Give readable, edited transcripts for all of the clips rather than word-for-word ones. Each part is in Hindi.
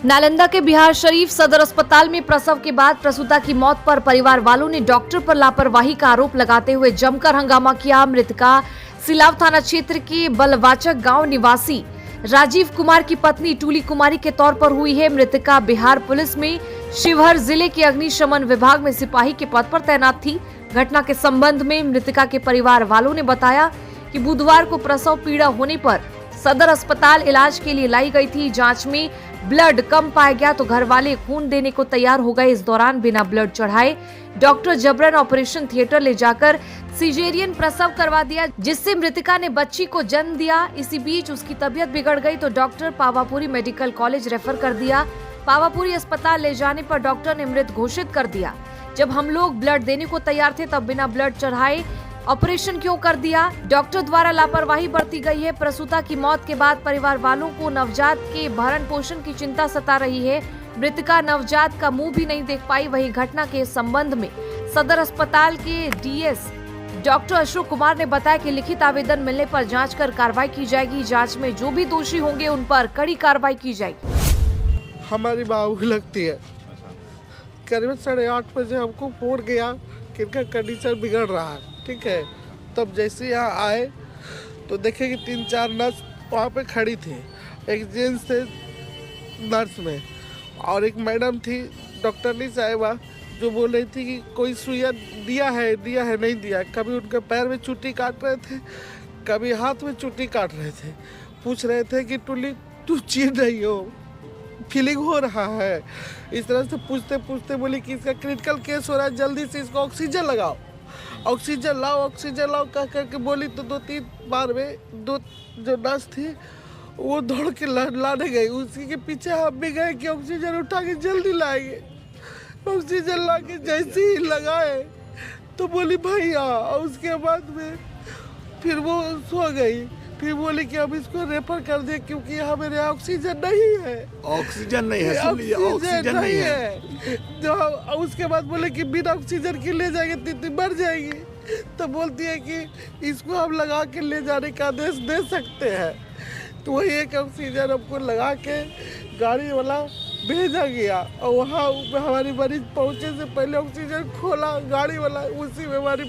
नालंदा के बिहार शरीफ सदर अस्पताल में प्रसव के बाद प्रसूता की मौत पर परिवार वालों ने डॉक्टर पर लापरवाही का आरोप लगाते हुए जमकर हंगामा किया। मृतका सिलाव थाना क्षेत्र के बलवाचक गांव निवासी राजीव कुमार की पत्नी टूली कुमारी के तौर पर हुई है। मृतका बिहार पुलिस में शिवहर जिले के अग्निशमन विभाग में सिपाही के पद पर तैनात थी। घटना के संबंध में मृतका के परिवार वालों ने बताया कि बुधवार को प्रसव पीड़ा होने पर सदर अस्पताल इलाज के लिए लाई गई थी। जांच में ब्लड कम पाया गया तो घर वाले खून देने को तैयार हो गए। इस दौरान बिना ब्लड चढ़ाए डॉक्टर जबरन ऑपरेशन थिएटर ले जाकर सिजेरियन प्रसव करवा दिया, जिससे मृतका ने बच्ची को जन्म दिया। इसी बीच उसकी तबीयत बिगड़ गई तो doctor Pawapuri medical college refer कर दिया। पावापुरी अस्पताल ले जाने पर डॉक्टर ने मृत घोषित कर दिया। जब हम लोग ब्लड देने को तैयार थे तब बिना ब्लड चढ़ाए ऑपरेशन क्यों कर दिया? डॉक्टर द्वारा लापरवाही बरती गई है। प्रसूता की मौत के बाद परिवार वालों को नवजात के भरण पोषण की चिंता सता रही है। मृतका नवजात का मुंह भी नहीं देख पाई। वहीं घटना के संबंध में सदर अस्पताल के डीएस डॉक्टर अशोक कुमार ने बताया कि लिखित आवेदन मिलने पर जांच कर कार्रवाई की जाएगी। जांच में जो भी दोषी होंगे उन पर कड़ी कार्रवाई की जाएगी। हमारी बाबू लगती है, करीब 8:30 बजे हमको फोन गया कि इनका कंडीशन बिगड़ रहा है, ठीक है। तब जैसे यहाँ आए तो देखे कि 3-4 नर्स वहाँ पे खड़ी थी। एक जेंट्स थे नर्स में और एक मैडम थी डॉक्टरनी साहिबा, जो बोल रही थी कि कोई सुइया दिया है नहीं दिया। कभी उनके पैर में चुट्टी काट रहे थे, कभी हाथ में चुट्टी काट रहे थे। पूछ रहे थे कि टुली तू चीर रही हो, फीलिंग हो रहा है। इस तरह से पूछते पूछते बोली कि इसका क्रिटिकल केस हो रहा है, जल्दी से इसको ऑक्सीजन लगाओ, ऑक्सीजन लाओ कह करके बोली। तो 2-3 बार में दो जो नर्स थी वो दौड़ के लाने गई। उसी के पीछे हम भी गए कि ऑक्सीजन उठा के जल्दी लाएंगे। ऑक्सीजन ला के जैसे ही लगाए तो बोली भैया, और उसके बाद में फिर वो सो गई। फिर बोली कि अब इसको रेफर कर दे क्योंकि यहाँ मेरे ऑक्सीजन नहीं है। ऑक्सीजन नहीं है, ऑक्सीजन नहीं है। जो उसके बाद बोले कि बिना ऑक्सीजन के ले जाएंगे तीन मर जाएगी। तो बोलती है कि इसको हम लगा के ले जाने का आदेश दे सकते हैं। तो वही एक ऑक्सीजन हमको लगा के गाड़ी वाला भेजा गया और वहाँ हमारी मरीज पहुँचे से पहले ऑक्सीजन खोला गाड़ी वाला, उसी में हमारी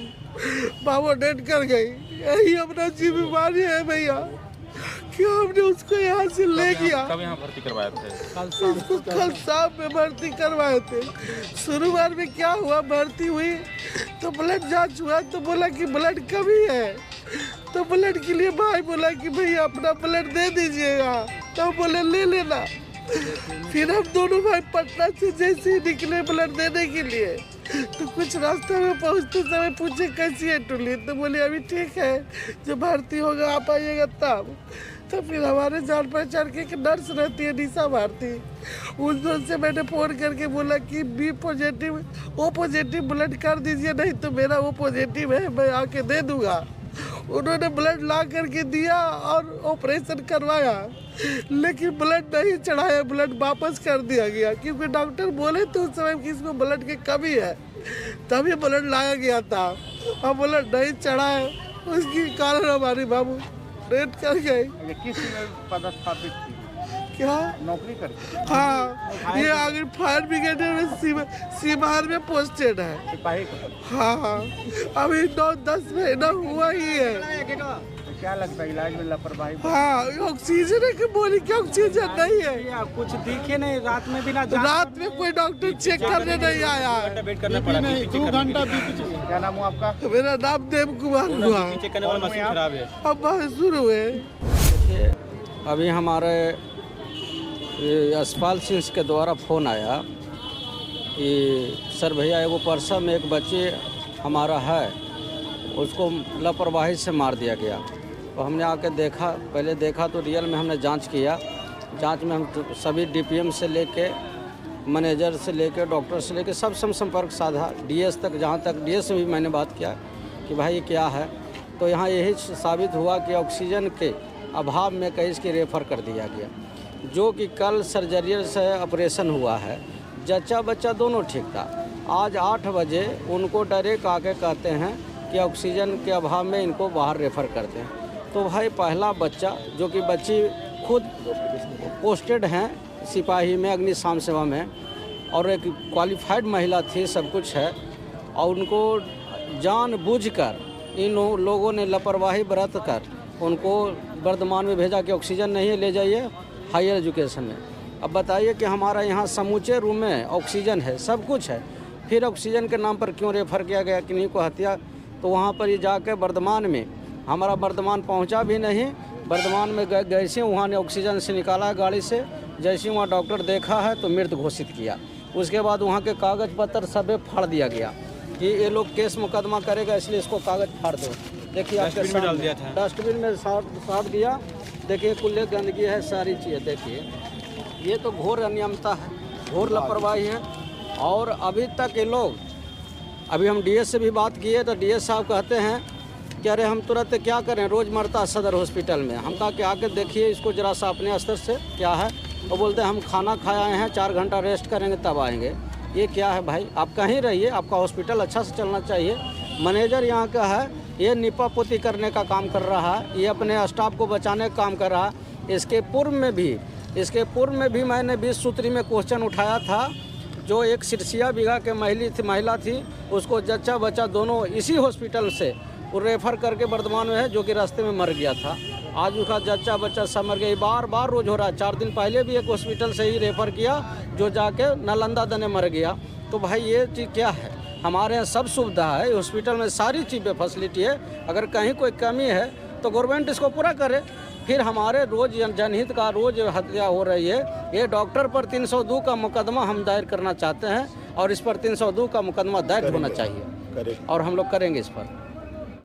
बाबू डेड कर गई। यही अपना जी बीमारी है भैया कि हमने उसको यहाँ से ले गया। कब यहाँ भर्ती करवाए थे? कल शाम में भर्ती करवाए थे। शुरुआत में क्या हुआ, भर्ती हुई तो ब्लड जांच हुआ तो बोला कि ब्लड कमी है। तो ब्लड के लिए भाई बोला कि भैया अपना ब्लड दे दीजिएगा। तो बोले ले लेना। फिर हम दोनों भाई पटना से जैसे ही निकले ब्लड देने के लिए तो कुछ रास्ते में पहुंचते समय पूछे कैसी है टुली, तो बोले अभी ठीक है, जब भर्ती होगा आप आइएगा तब। तो फिर हमारे जान पहचान के एक नर्स रहती है निशा भारती, उस दिन से मैंने फ़ोन करके बोला कि B positive O positive blood कर दीजिए, नहीं तो मेरा ओ पॉजिटिव है, मैं आके दे दूँगा। उन्होंने ब्लड ला करके दिया और ऑपरेशन करवाया, लेकिन ब्लड नहीं चढ़ाया, ब्लड वापस कर दिया गया क्योंकि डॉक्टर बोले तो उस समय कि इसमें ब्लड की कमी है, तभी ब्लड लाया गया था। और ब्लड नहीं चढ़ाया, उसके कारण हमारी बाबू डेथ कर गई। किस पदस्थापित थी? क्या नौकरी करती? हाँ, ये आगे फायर ब्रिगेड में सीमार में पोस्टेड है। सिपाही? हाँ, अभी 9-10 महीना हुआ ही है। तो क्या लगता है इलाज में लापरवाही? हाँ, ऑक्सीजन है कि बोली कि ऑक्सीजन नहीं है। कुछ दिखे नहीं, रात में भी ना, रात में कोई डॉक्टर चेक करने नहीं आया। वेट करना पड़ा? 2 घंटा क्या नाम हुआ आपका? मेरा नाम देव कुमार हुआ। चेक करने वाला मशीन खराब है। अब शुरू हुए। अभी हमारे यशपाल सिंह के द्वारा फ़ोन आया कि सर भैया एगो परसा में एक बच्चे हमारा है, उसको लापरवाही से मार दिया गया। तो हमने आके देखा, पहले देखा तो रियल में हमने जांच किया। जांच में हम सभी डीपीएम से लेके मैनेजर से लेके डॉक्टर से लेके सब संपर्क साधा, डीएस तक, जहाँ तक डीएस से भी मैंने बात किया कि भाई ये क्या है। तो यहाँ यही साबित हुआ कि ऑक्सीजन के अभाव में कहीं इसकी रेफ़र कर दिया गया, जो कि कल सर्जरी से ऑपरेशन हुआ है। जच्चा बच्चा दोनों ठीक था आज 8 बजे उनको डायरेक्ट आके कहते हैं कि ऑक्सीजन के अभाव में इनको बाहर रेफ़र करते हैं। तो भाई पहला बच्चा जो कि बच्ची खुद पोस्टेड हैं सिपाही में, अग्निशम सेवा में, और एक क्वालिफाइड महिला थी, सब कुछ है, और उनको जानबूझकर इन लोगों ने लापरवाही बरत कर उनको वर्धमान में भेजा कि ऑक्सीजन नहीं है, ले जाइए हायर एजुकेशन में। अब बताइए कि हमारा यहाँ समूचे रूम में ऑक्सीजन है, सब कुछ है, फिर ऑक्सीजन के नाम पर क्यों रेफ़र किया गया किन्हीं को हत्या। तो वहाँ पर ये जाकर वर्धमान में, हमारा वर्धमान पहुँचा भी नहीं, वर्धमान में जैसे वहाँ ने ऑक्सीजन से निकाला गाड़ी से, जैसे वहाँ डॉक्टर देखा है तो मृत घोषित किया। उसके बाद वहाँ के कागज़ पत्र सब फाड़ दिया गया कि ये लोग केस मुकदमा करेगा, इसलिए इसको कागज़ फाड़ दो। देखिए आपके डस्टबिन में डाल दिया था। डस्टबिन में साट दिया। देखिए कुल्ले गंदगी है, सारी चीज़ें देखिए, ये तो घोर अनियमितता है, घोर लापरवाही है। और अभी तक ये लोग, अभी हम डीएस से भी बात किए तो डीएस साहब कहते हैं कि अरे हम तुरंत क्या करें, रोज़ मरता सदर हॉस्पिटल में। हम कहा कि आके देखिए इसको ज़रा सा अपने स्तर से क्या है। वो बोलते हैं हम खाना खाए आए हैं, 4 घंटा रेस्ट करेंगे तब आएंगे। ये क्या है भाई, आप कहीं रहिए, आपका हॉस्पिटल अच्छा से चलना चाहिए। मैनेजर यहाँ का है, ये निपा पोती करने का काम कर रहा है, ये अपने स्टाफ को बचाने का काम कर रहा है। इसके पूर्व में भी मैंने 20 सूत्री में क्वेश्चन उठाया था, जो एक सिरसिया बीघा के महिला थी, उसको जच्चा बच्चा दोनों इसी हॉस्पिटल से वो रेफ़र करके वर्धमान में है, जो कि रास्ते में मर गया था। आज उसका जच्चा बच्चा सब मर गया। बार रोज हो रहा है। 4 दिन पहले भी एक हॉस्पिटल से ही रेफ़र किया, जो जाके नालंदा दने मर गया। तो भाई ये चीज़ क्या है, हमारे यहाँ सब सुविधा है, हॉस्पिटल में सारी चीज़ें फैसिलिटी है। अगर कहीं कोई कमी है तो गवर्नमेंट इसको पूरा करे। फिर हमारे रोज़ जनहित का रोज़ हत्या हो रही है। ये डॉक्टर पर 302 का मुकदमा हम दायर करना चाहते हैं, और इस पर 302 का मुकदमा दायर होना चाहिए, और हम लोग करेंगे इस पर।